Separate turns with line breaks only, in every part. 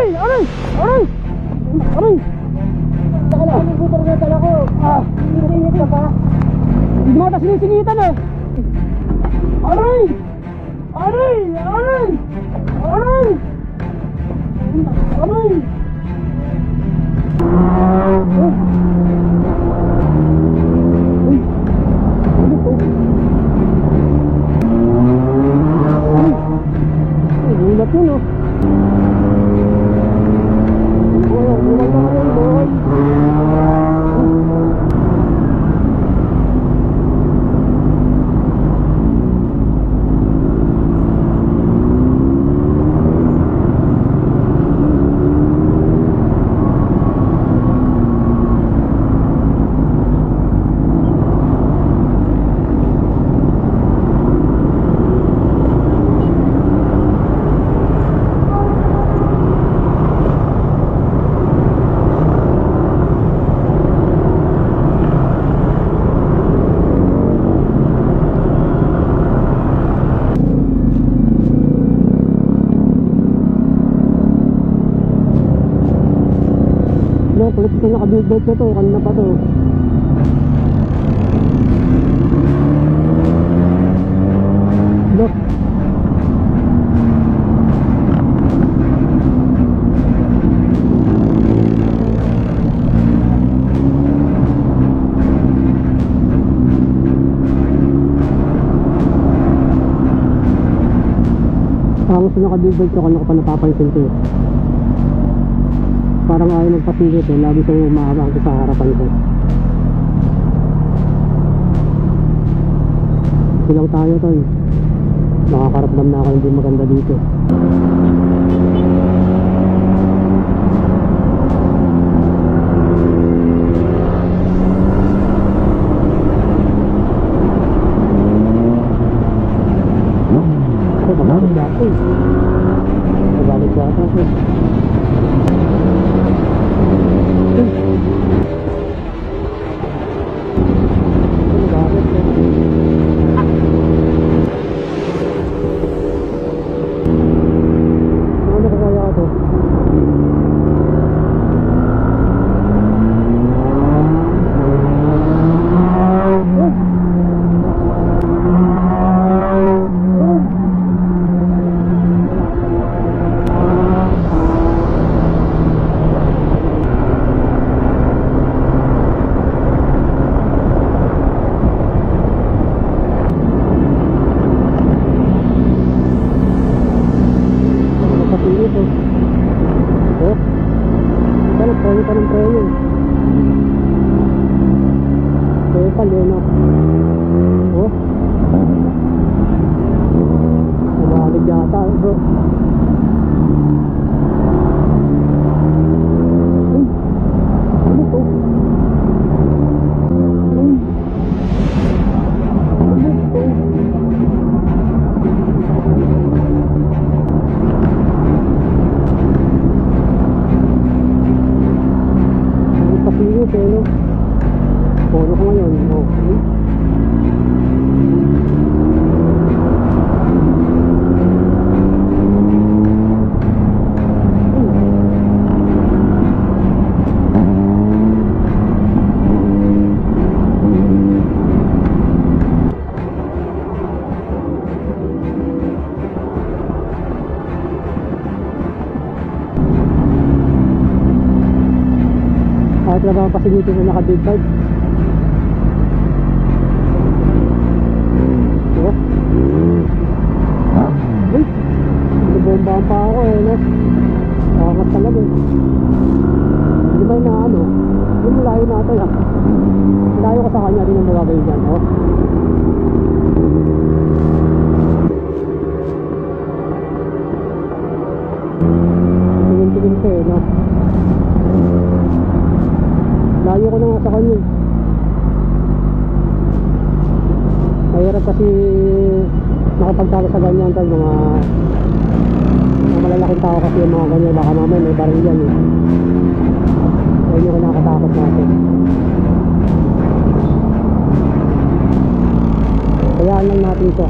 Aray! Aray! Aray! Aray!
Saka lang ang motor na tala ko. Siningit ka pa.
Hindi mo ata sinisingitan eh! Aray! Aray! Aray! Aray! Aray! Ulat yun oh. Ulat na ngayon doon. Kulit ko naka-billboard ko to, kanina pa to. Look. Tapos naka-billboard ko, kanina ko pa napapansin ko. Parang ayaw nagpasigit eh, lagi siyang umahabang sa harapan ko. Silaw tayo tol. Nakakaramdam na ako hindi maganda dito. Nabalik dati. Nabalik dati. Polo ko ngayon, okay. Kahit na ba pasilitin na naka-big bike. Uy, nabombahan pa ako eh, no? Nakakat talaga eh. Hindi ba na ano? Yung layo natin ah. Layo ko sa kanya din ang mawagay dyan, oh. Tingin-tingin ka eh, no? Layo ko na nga sa kanya. Mahirap kasi makapagtalo sa ganyan tal mga malalaking tao kasi yung mga ganyan, baka mamaya may baril yan eh. Ayun yung kinakatakot natin. Kayaan lang natin ito.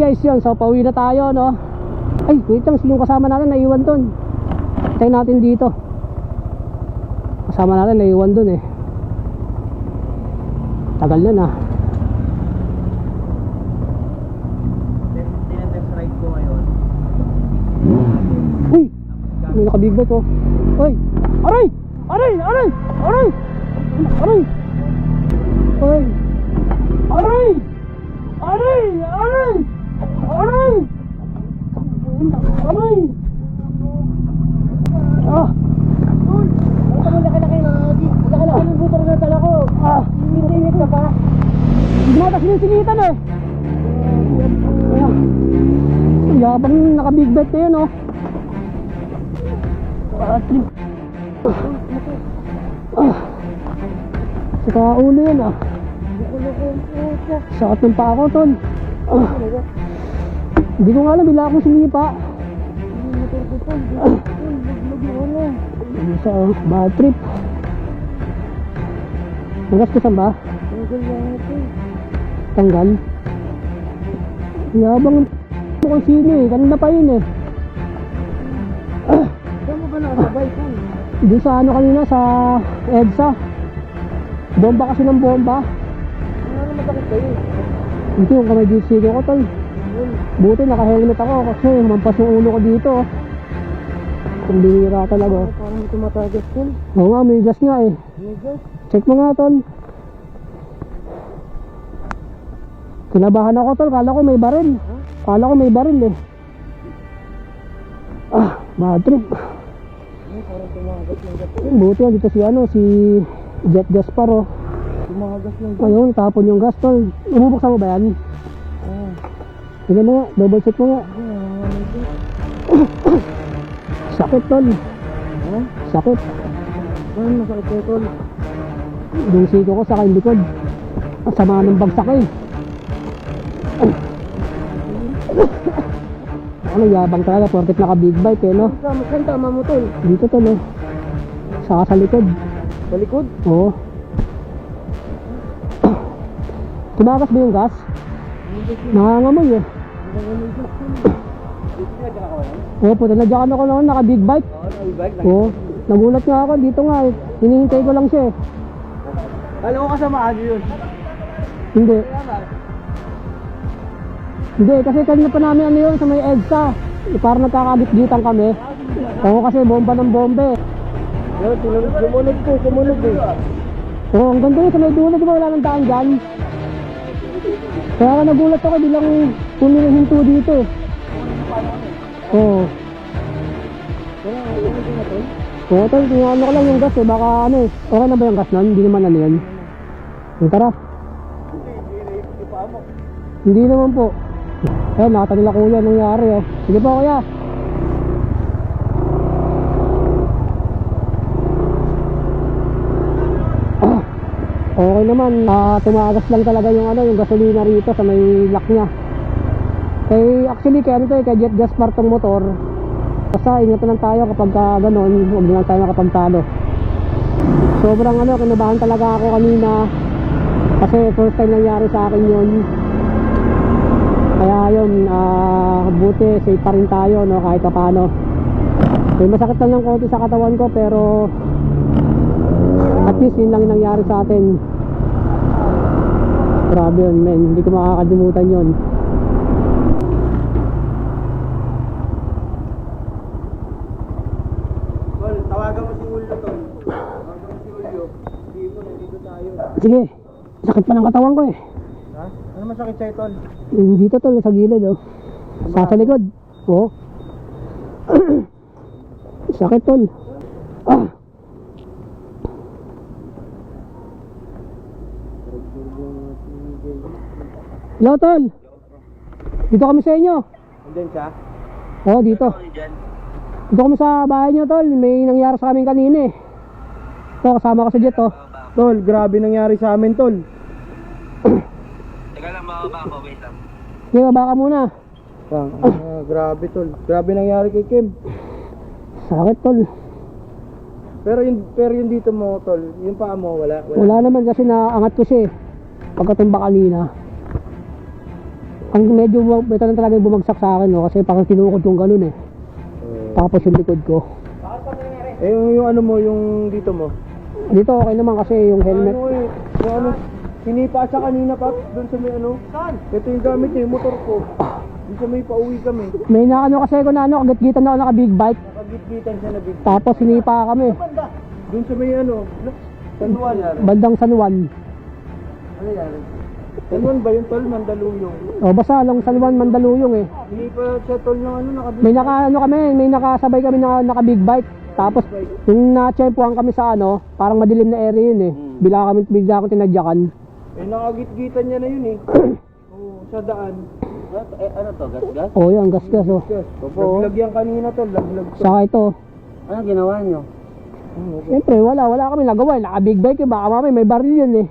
guys, yun. So pauwi na tayo, no. Ay, wait lang, yung kasama natin naiwan dun. Tayo natin dito. Kasama natin naiwan dun eh. Tagal na na.
Tinetest ride ko ngayon.
Uy! May nakabig bike oh. Uy! Aray! Aray! Aray! Aray! Aray! Uy! Aray! Aray! Aray! Aray! Aray! Ah!
Ito mo laki-laki na. Laki-laki ng motor na dala ko.
Ah!
Init ka pa.
Hindi mo kasi sinisingitan eh. Yabang naka-big bet na yun oh. Trip. Saka ulo yun ah. Sakit ng paa ko tol. Hindi ko nga alam, bila akong sinipa. Ano siya oh, bad trip. Nagastusan ba? Tanggal. Yabang kung sino eh, kanina pa yun eh.
Saan mo ba nakasabay ko?
Doon sa ano kanina, sa EDSA. Bomba kasi ng bomba.
Ano masakit kayo?
Hindi yung kamay dito ko tol. Buti naka-helmet ako kasi mampas yung ulo ko dito. Kung bihira talaga.
Parang hindi tumatagas ko.
Oo nga, may gas nga eh. Check mo nga tol. Kinabahan ako tol, kala ko may baril. Kala ko may baril eh. Ah, bad trip.
Parang tumagas yung gas.
Buti yan dito si ano, si Jet Gaspar oh.
Tumagas yung gas.
Ayun, tapon yung gas tol. Umubuksan mo ba yan? Tingnan mo nga, double check mo nga. Sakit tol. Sakit.
Saan masakit kayo tol?
Yung siko ko sa kain likod. Ang sama ng bagsak eh. Ano, yabang talaga, porket naka big bike eh no.
Saan tama mo tol?
Dito tol oh. Saka sa likod.
Sa likod?
Oo. Tumakas ba yung gas? Nangangamoy eh. Oo, puto na dyan ako naman, naka big bike. Oo, nagulat nga ako, dito nga eh. Hinihintay ko lang siya eh.
Alam ko kasamaan nyo yun.
Hindi. Hindi, kasi kanina pa namin ano yun sa may EDSA. Parang nagkakagit-gitan kami. Oo, kasi bomba ng bombe.
Yan, sumunod eh.
Oo, ang ganda yun sa may dulo, di ba wala nang daan dyan? Kaya ka nagulat ako, bilang pumilihinto dito eh. Oo. Oo, tol, ano ko lang yung gas eh, baka ano eh. Okay na ba yung gas nun? Hindi naman ano yun. Tara. Hindi naman po. Eh, nakita nila kuya nangyari oh. Sige po kuya. Okay naman, tumagas lang talaga yung ano, yung gasolina rito sa may lock niya. Actually kaya ano to eh, kay Jet Gaspar tong motor. Basta ingatan lang tayo kapag gano'n, huwag lang tayo makapagtalo. Sobrang ano, kinabahan talaga ako kanina. Kasi first time nangyari sa akin yun. Kaya yun, buti safe pa rin tayo no, kahit paano. May masakit lang ng konti sa katawan ko pero at least yun lang yung nangyari sa atin. Grabe yun men, hindi ko makakalimutan yun.
Tol, tawagan mo si Julio tol. Tawagan mo si Julio. Hindi mo, nandito tayo.
Sige, sakit pa ng katawan ko eh.
Ha? Ano masakit sa'yo tol?
Yung dito tol, sa gilid oh. Sa likod. Oo. Sakit tol. Hello tol. Dito kami sa inyo.
Andyan siya?
Oo, dito. Dito kami sa bahay nyo tol. May nangyari sa amin kanina eh. Ito, kasama ko sa Jet oh.
Tol, grabe nangyari sa amin tol.
Teka lang, bababa ako, wait lang.
Sige, baba ka muna.
Grabe tol. Grabe nangyari kay Kim.
Sakit tol.
Pero yung dito mo tol, yung paa mo wala.
Wala naman kasi naangat ko siya eh. Pagkatumba kanina. Ang medyo ito na talaga yung bumagsak sa akin, no? Kasi parang tinukod yung ganun eh. Tapos yung likod ko.
Eh, yung ano mo, yung dito mo.
Dito okay naman kasi yung helmet.
Ano eh, yung ano, sinipa sa kanina pa, doon sa may ano. Saan? Ito yung gamit niya, yung motor ko. Doon sa may pauwi kami.
May naano kasi ko na ano, kagit-gitan ako naka big bike.
Nakagit-gitan siya na big.
Tapos sinipa kami.
Doon sa may ano, San Juan.
Bandang San Juan.
Ano yan? San Juan ba yung tol? Mandaluyong.
O basta lang San Juan Mandaluyong eh.
Sinipa siya tol ng ano, nakabig.
May naka ano kami, may nakasabay kami na naka big bike. Tapos yung na-tsempuhan kami sa ano, parang madilim na area yun eh. Bigla akong tinadyakan.
Eh, nakagit-gitan niya na yun eh. Oo, sa daan.
Ano to, gas-gas?
O yan, gas-gas o.
Laglag yan kanina tol, laglag to.
Saka ito.
Ano ginawa nyo?
Siyempre wala kami nagawa. Naka big bike eh, baka mamay may baril yun eh.